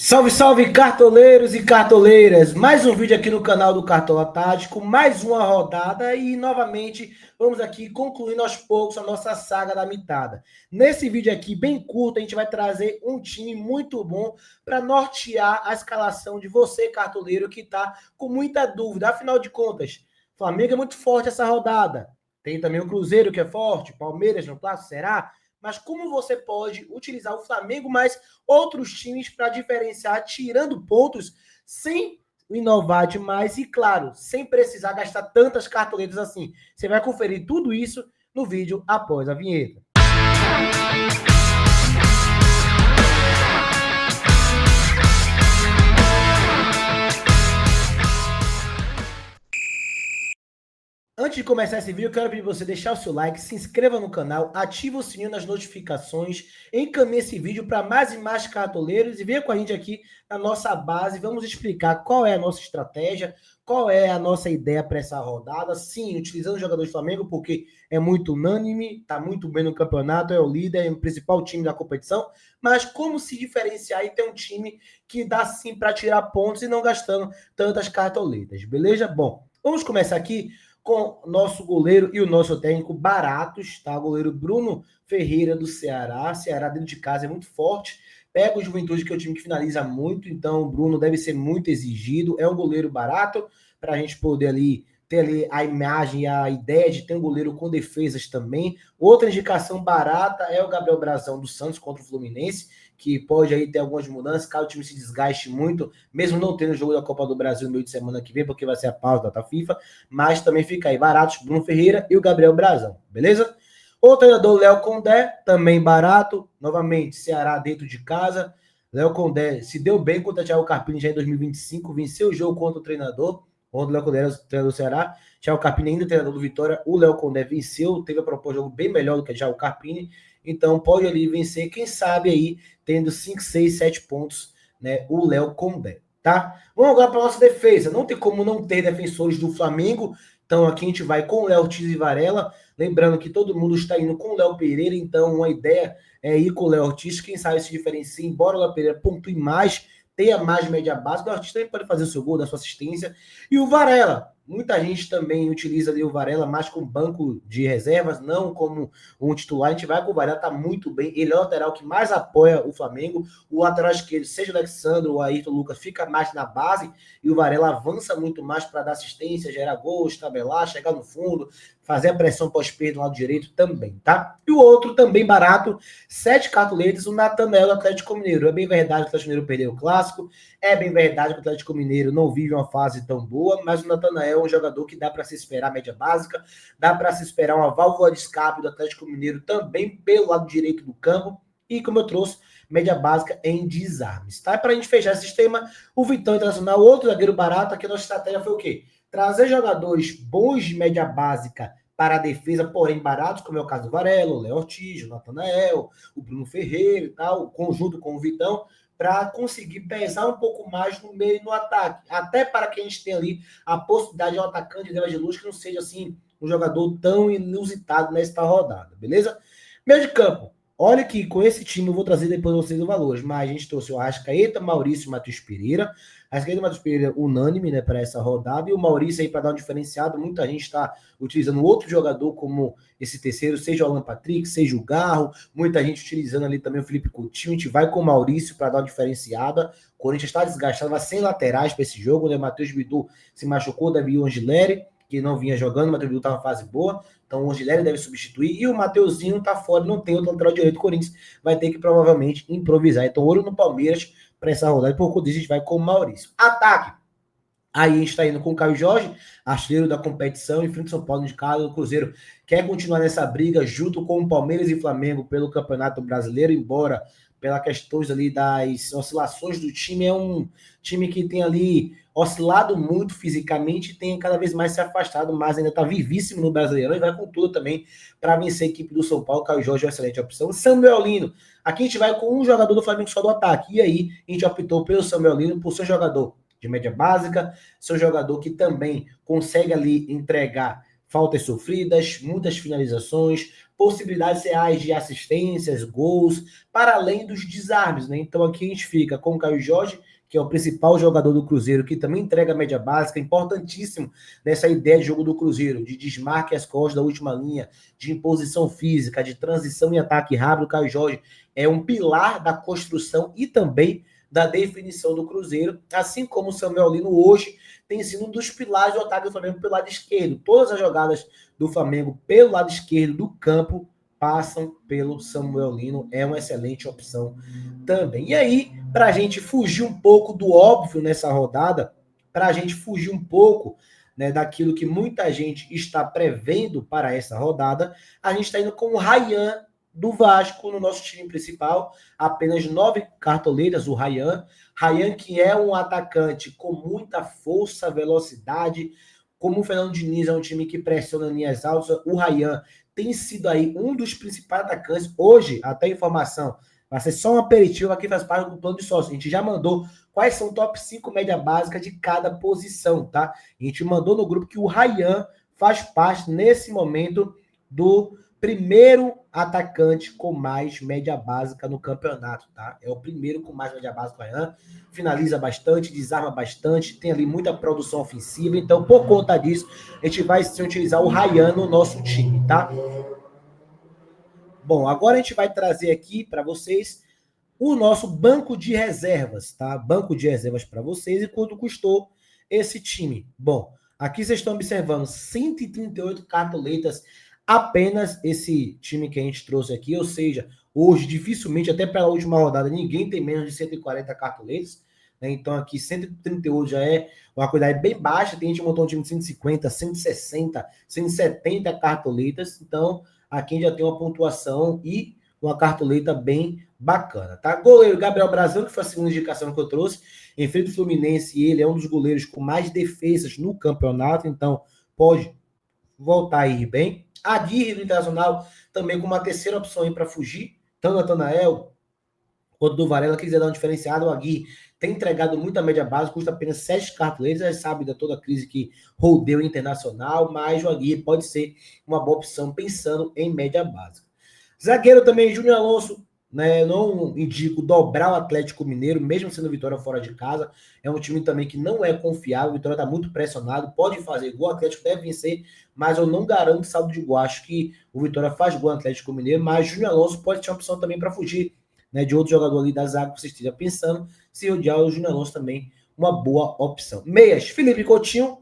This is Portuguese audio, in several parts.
Salve, salve, cartoleiros e cartoleiras! Mais um vídeo aqui no canal do Cartola Tático, mais uma rodada e novamente vamos aqui concluindo aos poucos a nossa saga da mitada. Nesse vídeo aqui, bem curto, a gente vai trazer um time muito bom para nortear a escalação de você, cartoleiro, que está com muita dúvida. Afinal de contas, Flamengo é muito forte essa rodada. Tem também o Cruzeiro que é forte, Palmeiras no clássico, será? Mas como você pode utilizar o Flamengo mais outros times para diferenciar, tirando pontos, sem inovar demais e, claro, sem precisar gastar tantas cartoletas assim. Você vai conferir tudo isso no vídeo após a vinheta. Antes de começar esse vídeo, eu quero pedir você deixar o seu like, se inscreva no canal, ative o sininho nas notificações, encaminhe esse vídeo para mais e mais cartoleiros e venha com a gente aqui na nossa base. Vamos explicar qual é a nossa estratégia, qual é a nossa ideia para essa rodada. Sim, utilizando o jogador do Flamengo, porque é muito unânime, está muito bem no campeonato, é o líder, é o principal time da competição, mas como se diferenciar e ter um time que dá sim para tirar pontos e não gastando tantas cartoletas, beleza? Bom, vamos começar aqui com nosso goleiro e o nosso técnico baratos, tá? O goleiro Bruno Ferreira do Ceará. Ceará dentro de casa é muito forte. Pega o Juventude, que é o time que finaliza muito, então o Bruno deve ser muito exigido. É um goleiro barato para a gente poder ali ter ali a imagem e a ideia de ter um goleiro com defesas também. Outra indicação barata é o Gabriel Brazão do Santos contra o Fluminense, que pode aí ter algumas mudanças, caso o time se desgaste muito, mesmo não tendo o jogo da Copa do Brasil no meio de semana que vem, porque vai ser a pausa da data FIFA, mas também fica aí baratos, Bruno Ferreira e o Gabriel Brazão, beleza? O treinador Léo Condé, também barato, novamente, Ceará dentro de casa. Léo Condé se deu bem contra o Thiago Carpini já em 2025, venceu o jogo contra o treinador, onde o Léo Condé era o treinador do Ceará, Thiago Carpini ainda treinador do Vitória, o Léo Condé venceu, teve a propor jogo bem melhor do que o Thiago Carpini, então pode ali vencer, quem sabe aí, tendo 5, 6, 7 pontos, né, o Léo Condé, tá? Vamos agora para a nossa defesa, não tem como não ter defensores do Flamengo, então aqui a gente vai com o Léo Ortiz e Varela, lembrando que todo mundo está indo com o Léo Pereira, então uma ideia é ir com o Léo Ortiz, quem sabe se diferencia, embora o Léo Pereira pontue mais, tenha mais média básica, o Ortiz também pode fazer o seu gol, da sua assistência, e o Varela, muita gente também utiliza ali o Varela mais como banco de reservas, não como um titular. A gente vai com o Varela, tá muito bem. Ele é o lateral que mais apoia o Flamengo. O lateral esquerdo, seja o Alexandre ou o Ayrton Lucas, fica mais na base e o Varela avança muito mais para dar assistência, gerar gols, tabelar, chegar no fundo, fazer a pressão pós-perda no lado direito também, tá? E o outro também barato, 7 cartoletas, o Natanael do Atlético Mineiro. É bem verdade que o Atlético Mineiro perdeu o clássico, é bem verdade que o Atlético Mineiro não vive uma fase tão boa, mas o Natanael é um jogador que dá para se esperar a média básica, dá para se esperar uma válvula de escape do Atlético Mineiro também pelo lado direito do campo, e como eu trouxe, média básica em desarmes, tá? Para a gente fechar esse sistema, o Vitão Internacional, outro zagueiro barato, aqui a nossa estratégia foi o quê? Trazer jogadores bons de média básica para a defesa, porém baratos, como é o caso do Varela, o Léo Ortiz, o Natanael, o Bruno Ferreira e tal, conjunto com o Vitão, para conseguir pesar um pouco mais no meio e no ataque. Até para que a gente tenha ali a possibilidade de um atacante de luz que não seja assim um jogador tão inusitado nesta rodada, beleza? Meio de campo. Olha que com esse time eu vou trazer depois vocês os valores, mas a gente trouxe o Arrascaeta, Maurício e Matheus Pereira. Arrascaeta e Matheus Pereira unânime, né, para essa rodada, e o Maurício aí para dar um diferenciado. Muita gente está utilizando outro jogador como esse terceiro, seja o Alan Patrick, seja o Garro, muita gente utilizando ali também o Felipe Coutinho. A gente vai com o Maurício para dar uma diferenciada. O Corinthians está desgastado, vai sem laterais para esse jogo, né? Matheus Bidu se machucou, Davi Angileri, que não vinha jogando, o Matheus Bidu estava em fase boa, então o Angileri deve substituir, e o Mateuzinho tá fora, não tem outro lateral direito, o Corinthians vai ter que provavelmente improvisar. Então, olho no Palmeiras para essa rodada, e por conta disso a gente vai com o Maurício. Ataque. Aí a gente está indo com o Caio Jorge, artilheiro da competição, em frente ao São Paulo de casa. O Cruzeiro quer continuar nessa briga junto com o Palmeiras e Flamengo pelo Campeonato Brasileiro, embora pelas questões ali das oscilações do time, é um time que tem ali oscilado muito fisicamente e tem cada vez mais se afastado, mas ainda está vivíssimo no Brasileirão e vai com tudo também para vencer a equipe do São Paulo. Caio Jorge é uma excelente opção. Samuel Lino, aqui a gente vai com um jogador do Flamengo só do ataque, e aí a gente optou pelo Samuel Lino por ser jogador de média básica, seu jogador que também consegue ali entregar faltas sofridas, muitas finalizações, possibilidades reais de assistências, gols, para além dos desarmes, né? Então aqui a gente fica com o Caio Jorge, que é o principal jogador do Cruzeiro, que também entrega a média básica, importantíssimo nessa ideia de jogo do Cruzeiro, de desmarque as costas da última linha, de imposição física, de transição e ataque rápido. O Caio Jorge é um pilar da construção e também da definição do Cruzeiro, assim como o Samuel Lino hoje tem sido um dos pilares do ataque do Flamengo pelo lado esquerdo. Todas as jogadas do Flamengo pelo lado esquerdo do campo passam pelo Samuel Lino, é uma excelente opção também. E aí, para a gente fugir um pouco do óbvio nessa rodada, para a gente fugir um pouco, né, daquilo que muita gente está prevendo para essa rodada, a gente está indo com o Ryan do Vasco no nosso time principal, apenas 9 cartoleiras, o Ryan. Ryan, que é um atacante com muita força, velocidade, como o Fernando Diniz é um time que pressiona linhas altas, o Ryan tem sido aí um dos principais atacantes. Hoje, até informação, vai ser só um aperitivo, aqui faz parte do plano de sócio. A gente já mandou quais são o top 5 média básica de cada posição, tá? A gente mandou no grupo que o Ryan faz parte, nesse momento, do primeiro atacante com mais média básica no campeonato, tá? É o primeiro com mais média básica, o Ryan. Finaliza bastante, desarma bastante, tem ali muita produção ofensiva. Então, por conta disso, a gente vai sim utilizar o Ryan no nosso time, tá? Bom, agora a gente vai trazer aqui para vocês o nosso banco de reservas, tá? Banco de reservas para vocês e quanto custou esse time. Bom, aqui vocês estão observando 138 cartoletas apenas esse time que a gente trouxe aqui, ou seja, hoje dificilmente, até pela última rodada, ninguém tem menos de 140 cartoletas, né? Então aqui 138 já é uma quantidade bem baixa, tem gente que montou um time de 150, 160, 170 cartoletas, então aqui já tem uma pontuação e uma cartoleta bem bacana, tá? Goleiro Gabriel Brazão, que foi a segunda indicação que eu trouxe, em frente ao Fluminense, ele é um dos goleiros com mais defesas no campeonato, então pode voltar a ir bem. Aguirre do Internacional, também com uma terceira opção aí para fugir, tanto Natanael quanto do Varela, que quiser dar um diferenciado, o Aguirre tem entregado muita média base, custa apenas 7 cartoleiros, já sabe da toda a crise que rodeou o Internacional, mas o Aguirre pode ser uma boa opção pensando em média básica. Zagueiro também, Júnior Alonso, né? Não indico dobrar o Atlético Mineiro, mesmo sendo Vitória fora de casa. É um time também que não é confiável. O Vitória está muito pressionado, pode fazer gol. O Atlético deve vencer, mas eu não garanto saldo de gol. Acho que o Vitória faz gol no Atlético Mineiro, mas Júnior Alonso pode ser uma opção também para fugir, né, de outro jogador ali da zaga que você esteja pensando. Se odiar o Júnior Alonso também, uma boa opção. Meias, Felipe Coutinho,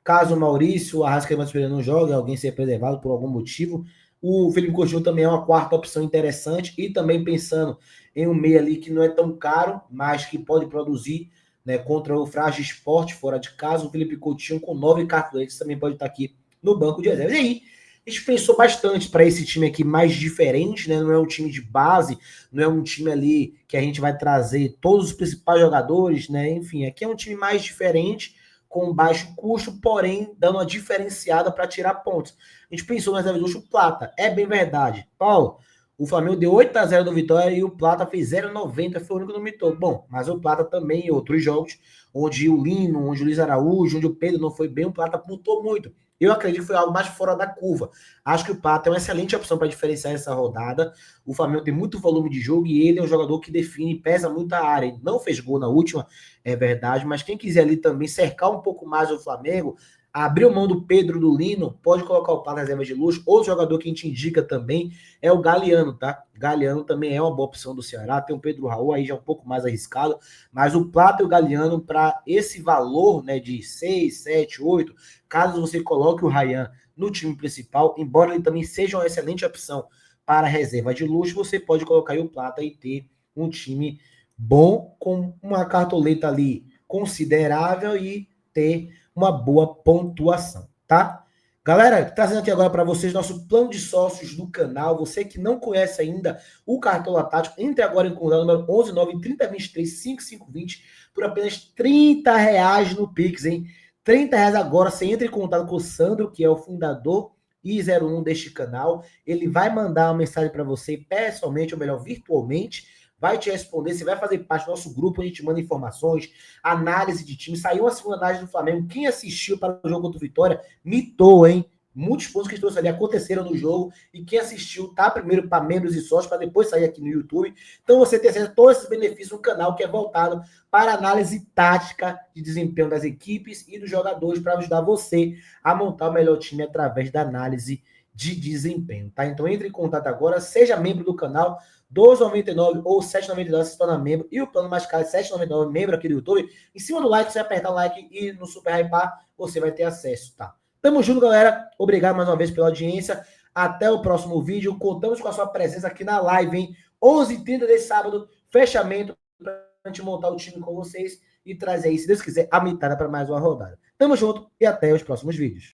caso o Maurício, o Arrascaeta não jogue, alguém seja preservado por algum motivo. O Felipe Coutinho também é uma quarta opção interessante e também pensando em um meia ali que não é tão caro, mas que pode produzir, né, contra o Frágil Esporte fora de casa. O Felipe Coutinho com 9 cartoletes também pode estar aqui no banco de reservas. E aí, a gente pensou bastante para esse time aqui mais diferente, né? Não é um time de base, não é um time ali que a gente vai trazer todos os principais jogadores, né? Enfim, aqui é um time mais diferente, com baixo custo, porém dando uma diferenciada para tirar pontos. A gente pensou nas reservas do Plata, é bem verdade. Paulo, o Flamengo deu 8-0 do Vitória e o Plata fez 0,90, foi o único que não mitou. Bom, mas o Plata também em outros jogos, onde o Lino, onde o Luiz Araújo, onde o Pedro não foi bem, o Plata pontuou muito. Eu acredito que foi algo mais fora da curva. Acho que o Plata é uma excelente opção para diferenciar essa rodada. O Flamengo tem muito volume de jogo e ele é um jogador que define, pesa muito a área. Ele não fez gol na última, é verdade, mas quem quiser ali também cercar um pouco mais o Flamengo, abriu mão do Pedro, do Lino, pode colocar o Plata na reserva de luxo. Outro jogador que a gente indica também é o Galeano, tá? Galeano também é uma boa opção do Ceará. Tem o Pedro Raul aí já um pouco mais arriscado, mas o Plata e o Galeano, para esse valor, né, de 6, 7, 8, caso você coloque o Ryan no time principal, embora ele também seja uma excelente opção para reserva de luxo, você pode colocar aí o Plata e ter um time bom, com uma cartoleta ali considerável e ter uma boa pontuação, tá? Galera, trazendo aqui agora para vocês nosso plano de sócios do canal. Você que não conhece ainda o Cartola Tático, entre agora em contato número 11930235520 por apenas R$30 no Pix, hein? R$30 agora, você entra em contato com o Sandro, que é o fundador e 01 deste canal. Ele vai mandar uma mensagem para você pessoalmente, ou melhor, virtualmente, vai te responder, você vai fazer parte do nosso grupo, a gente manda informações, análise de time. Saiu a segunda análise do Flamengo. Quem assistiu para o jogo contra o Vitória, mitou, hein? Muitos pontos que a gente trouxe ali aconteceram no jogo e quem assistiu tá primeiro para membros e sócios, para depois sair aqui no YouTube. Então você tem acesso a todos esses benefícios no canal que é voltado para análise tática de desempenho das equipes e dos jogadores para ajudar você a montar o melhor time através da análise de desempenho, tá? Então entre em contato agora, seja membro do canal, 12,99 ou 7,99 se torna membro, e o plano mais caro é 7,99 membro aqui do YouTube. Em cima do like, você apertar o like e no Super Hypar você vai ter acesso, tá? Tamo junto, galera. Obrigado mais uma vez pela audiência. Até o próximo vídeo. Contamos com a sua presença aqui na live, hein? 11h30 desse sábado, fechamento pra gente montar o time com vocês e trazer aí, se Deus quiser, a mitada para mais uma rodada. Tamo junto e até os próximos vídeos.